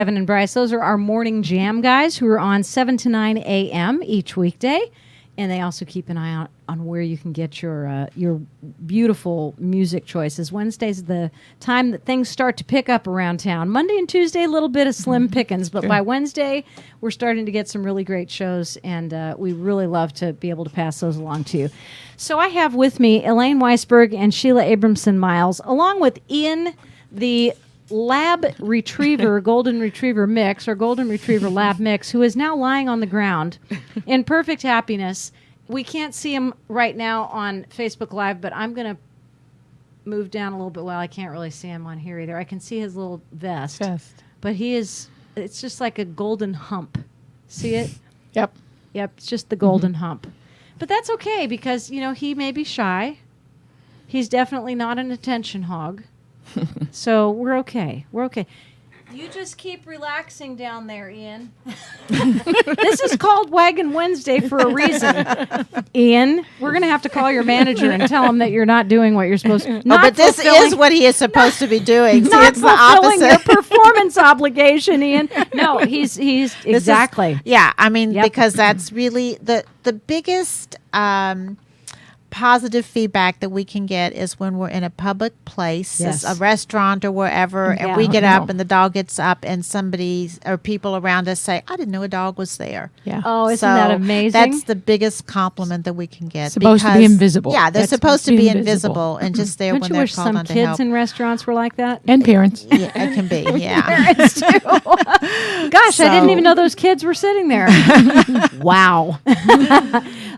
Evan and Bryce, those are our morning jam guys who are on 7 to 9 a.m. each weekday. And they also keep an eye out on where you can get your beautiful music choices. Wednesday's the time that things start to pick up around town. Monday and Tuesday, a little bit of slim pickings. But by Wednesday, we're starting to get some really great shows. And we really love to be able to pass those along to you. So I have with me Elaine Weisberg and Sheila Abramson-Miles, along with Ian, the lab retriever, golden retriever mix, or golden retriever lab mix, who is now lying on the ground in perfect happiness. We can't see him right now on Facebook Live, but I'm going to move down a little bit. Well, I can't really see him on here either. I can see his little vest. But it's just like a golden hump. See it? Yep. Yep, it's just the golden hump. But that's okay because, he may be shy. He's definitely not an attention hog. So we're okay. We're okay. You just keep relaxing down there, Ian. This is called Waggin Wednesday for a reason. Ian, we're going to have to call your manager and tell him that you're not doing what you're supposed to. But this is what he is supposed to be doing. See, Not it's the fulfilling your opposite. performance obligation, Ian. No, he's exactly. Because that's really the biggest positive feedback that we can get is when we're in a public place, Yes. a restaurant or wherever, Yeah. and we get up and the dog gets up and somebody or people around us say, I didn't know a dog was there. Yeah. Oh, isn't So that amazing? That's the biggest compliment that we can get. Supposed to be invisible. Yeah, they're That's supposed to be be invisible. invisible and just there Don't when you they're wish called some on to kids help. in restaurants were like that? And parents. Yeah, it can be, yeah. Parents too. Gosh, I didn't So- even know those kids were sitting there. Wow.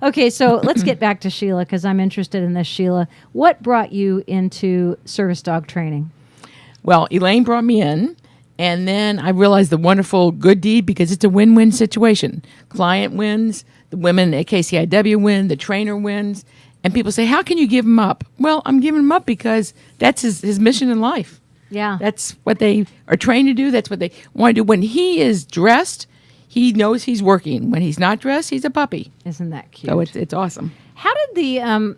Okay, so let's get back to Sheila because I'm interested in this. Sheila, what brought you into service dog training? Well, Elaine brought me in, and then I realized the wonderful good deed because it's a win-win situation. Client wins, the women at KCIW win, the trainer wins, and people say, how can you give him up? Well, I'm giving him up because that's his mission in life. Yeah. That's what they are trained to do. That's what they want to do. When he is dressed, he knows he's working. When he's not dressed, he's a puppy. Isn't that cute? So it's awesome. How did the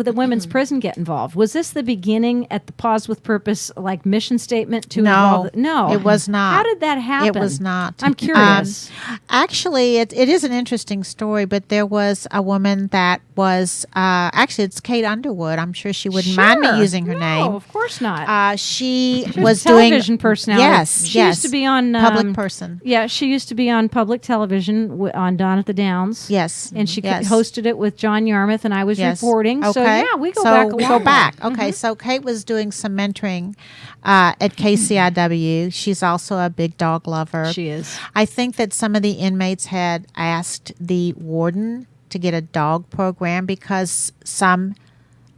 the women's prison get involved? Was this the beginning at the Paws with Purpose mission statement to involve? No, it was not. How did that happen? It was not. I'm curious. Actually, it is an interesting story, but there was a woman that was actually it's Kate Underwood. I'm sure she wouldn't mind me using her name. No, of course not. She She was a doing television personality. Yes, she yes. used to be on public person. Yeah, she used to be on public television on Dawn at the Downs. Yes, and she yes. hosted it with John Yarmouth, and I was Yes. reporting. Okay. So yeah, we go So back. we go back. Okay, so Kate was doing some mentoring at KCIW. She's also a big dog lover. She is. I think that some of the inmates had asked the warden to get a dog program because some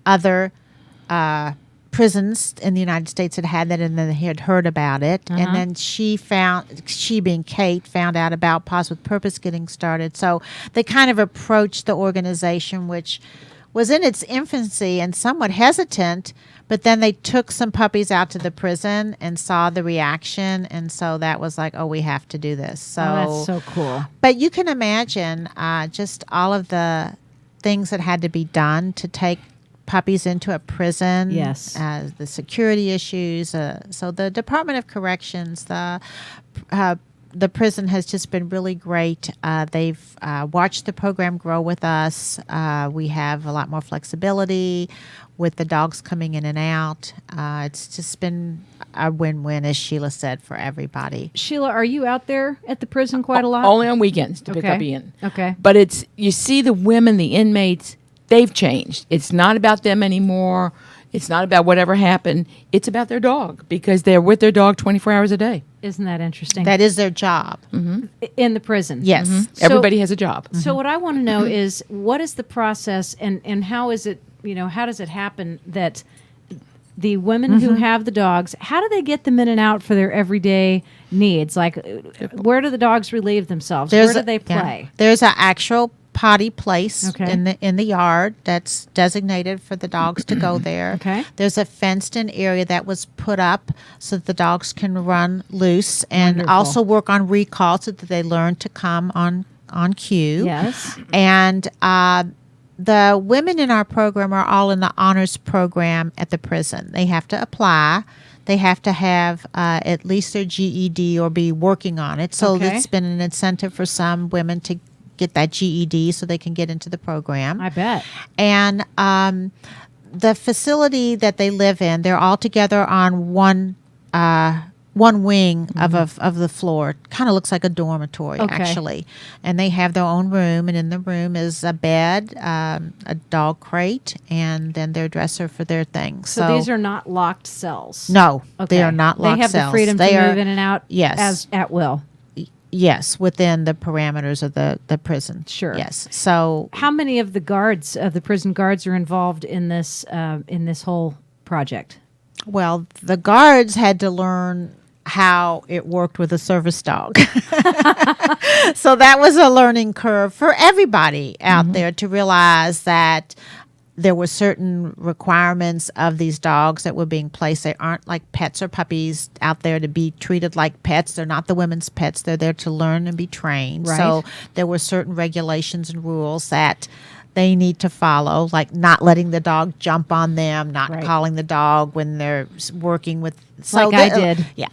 other prisons in the United States had that, and then they had heard about it. And then she being Kate, found out about Paws with Purpose getting started. So they kind of approached the organization, which was in its infancy and somewhat hesitant, but then they took some puppies out to the prison and saw the reaction, and so that was like, oh, we have to do this. So that's so cool. But you can imagine just all of the things that had to be done to take puppies into a prison. Yes. The security issues. So the Department of Corrections, the prison has just been really great. They've watched the program grow with us. We have a lot more flexibility with the dogs coming in and out. It's just been a win-win, as Sheila said, for everybody. Sheila, are you out there at the prison quite a lot? Only on weekends to pick Okay. up Ian. Okay. But you see the women, the inmates, they've changed. It's not about them anymore. It's not about whatever happened. It's about their dog because they're with their dog 24 hours a day. Isn't that interesting? That is their job. In the prison. Yes. So- Everybody has a job. So what I want to know is what is the process and how is it, how does it happen that the women who have the dogs, how do they get them in and out for their everyday needs? Like, where do the dogs relieve themselves? Where do they play? There's an actual potty place Okay. in the yard that's designated for the dogs to go there. Okay. There's a fenced-in area that was put up so that the dogs can run loose and Wonderful. also work on recall so that they learn to come on cue. Yes. And the women in our program are all in the honors program at the prison. They have to apply. they have to have at least their GED or be working on it. So Okay. it's been an incentive for some women to get that GED so they can get into the program. I bet. And the facility that they live in, they're all together on one wing of the floor. Kind of looks like a dormitory, Okay. actually. And they have their own room, and in the room is a bed, a dog crate, and then their dresser for their things. So these are not locked cells. no, Okay. they are not locked They have cells. the freedom They to are, move in and out Yes. as at will. Yes, within the parameters of the prison. Sure. Yes. So How many of the guards of the prison guards are involved in this whole project? well, the guards had to learn how it worked with a service dog. So that was a learning curve for everybody out there to realize that there were certain requirements of these dogs that were being placed. They aren't like pets or puppies out there to be treated like pets. They're not the women's pets. They're there to learn and be trained. Right. So there were certain regulations and rules that they need to follow, like not letting the dog jump on them, not Right. calling the dog when they're working with. Like I did. Yeah.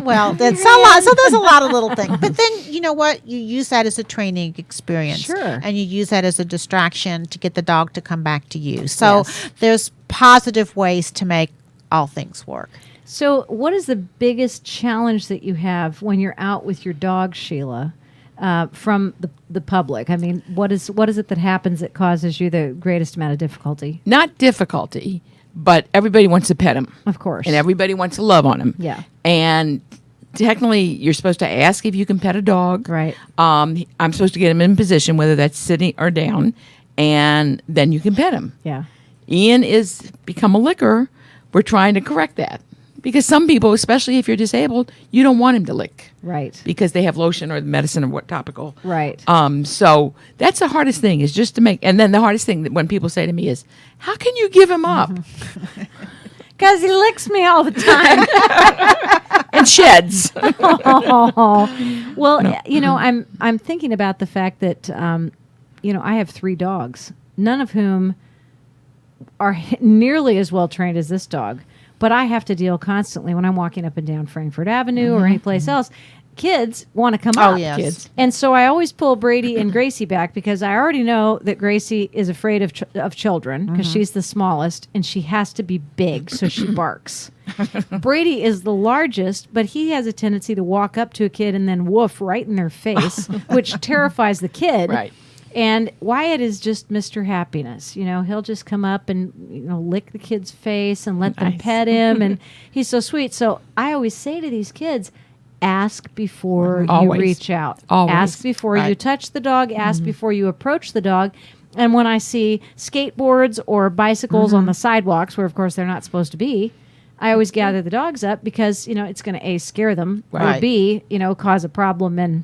Well, that's a lot. So there's a lot of little things. But then, you know what? You use that as a training experience. Sure. And you use that as a distraction to get the dog to come back to you. So Yes. there's positive ways to make all things work. So, what is the biggest challenge that you have when you're out with your dog, Sheila, from the public? I mean, what is it that happens that causes you the greatest amount of difficulty? Not difficulty, but everybody wants to pet him. Of course. And everybody wants to love on him. Yeah. And technically, you're supposed to ask if you can pet a dog. Right. I'm supposed to get him in position, whether that's sitting or down, and then you can pet him. Yeah. Ian is become a licker. We're trying to correct that. Because some people, especially if you're disabled, you don't want him to lick. Right. Because they have lotion or medicine or what topical. Right. So that's the hardest thing is just to make, and then the hardest thing that when people say to me is, how can you give him up? Because he licks me all the time. And sheds. Oh. Well, you know, I'm thinking about the fact that you know, I have 3 dogs, none of whom are nearly as well trained as this dog. But I have to deal constantly when I'm walking up and down Frankfurt Avenue or anyplace else. Kids want to come Oh, up. yes. Kids. And so I always pull Brady and Gracie back because I already know that Gracie is afraid of children because she's the smallest and she has to be big, so she barks. Brady is the largest, but he has a tendency to walk up to a kid and then woof right in their face, which terrifies the kid. Right. And Wyatt is just Mr. Happiness. You know, he'll just come up and, you know, lick the kid's face and let them Nice. pet him. And he's so sweet. So I always say to these kids, ask before Always. you reach out. Always. Ask before you Right. touch the dog. Ask before you approach the dog. And when I see skateboards or bicycles on the sidewalks, where of course they're not supposed to be, I always gather the dogs up because, you know, it's going to A, scare them, or Right. B, you know, cause a problem and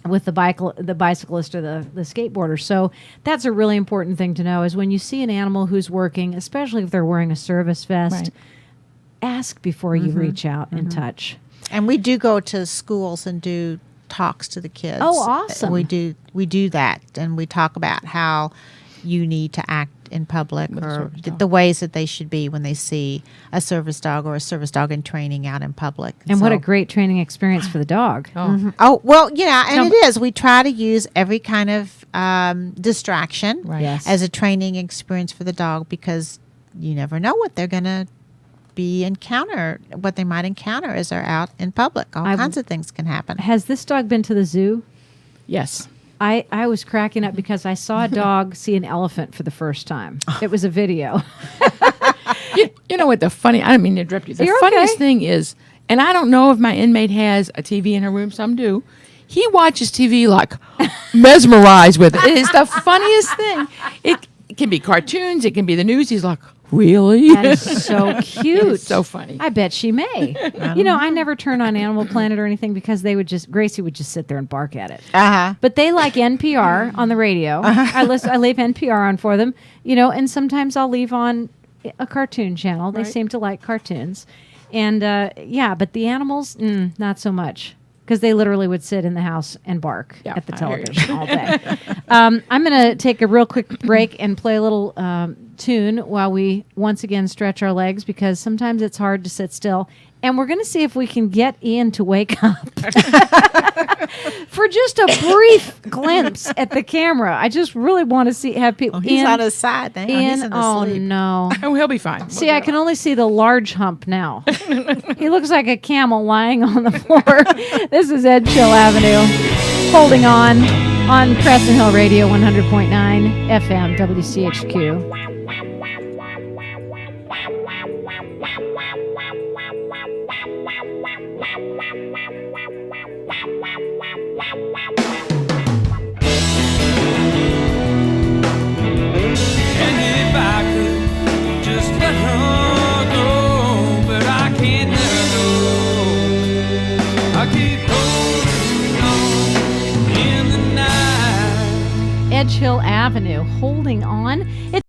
with the bicyclist or the skateboarder. So that's a really important thing to know is when you see an animal who's working, especially if they're wearing a service vest, Right. ask before you reach out and touch. And we do go to schools and do talks to the kids. Oh, awesome. We do that, and we talk about how you need to act in public With a or service dog. the ways that they should be when they see a service dog or a service dog in training out in public. And what a so- great training experience for the dog. Oh. Oh, well, yeah, and Tell it is. We try to use every kind of distraction Right. Yes. as a training experience for the dog because you never know what they're going to what they might encounter as they're out in public. All I've- kinds of things can happen. Has this dog been to the zoo? Yes. I was cracking up because I saw a dog see an elephant for the first time. It was a video. You know what I don't mean to interrupt you. The You're funniest okay. thing is, and I don't know if my inmate has a TV in her room, some do. He watches TV like mesmerized with it. It is the funniest thing. It can be cartoons, it can be the news. He's like, really? That is so cute. It's so funny. I bet she may. You know, I never turn on Animal Planet or anything because Gracie would just sit there and bark at it. Uh-huh. But they like NPR on the radio. I leave NPR on for them, you know, and sometimes I'll leave on a cartoon channel. They Right. seem to like cartoons. And yeah, but the animals, not so much. Because they literally would sit in the house and bark Yeah, at the I hear you. television all day. I'm going to take a real quick break and play a little tune while we once again stretch our legs because sometimes it's hard to sit still. and we're going to see if we can get Ian to wake up for just a brief glimpse at the camera. I just really want to have people. Oh, he's Ian, on his side now. He's in the sleep. no. Oh, he'll be fine. See, I can only see the large hump now. He looks like a camel lying on the floor. This is Ed Chill Avenue, holding on Crescent Hill Radio 100.9 FM WCHQ. And if I could just let her go, but I can't let her go. I keep holding on in the night. Edge Hill Avenue, holding on.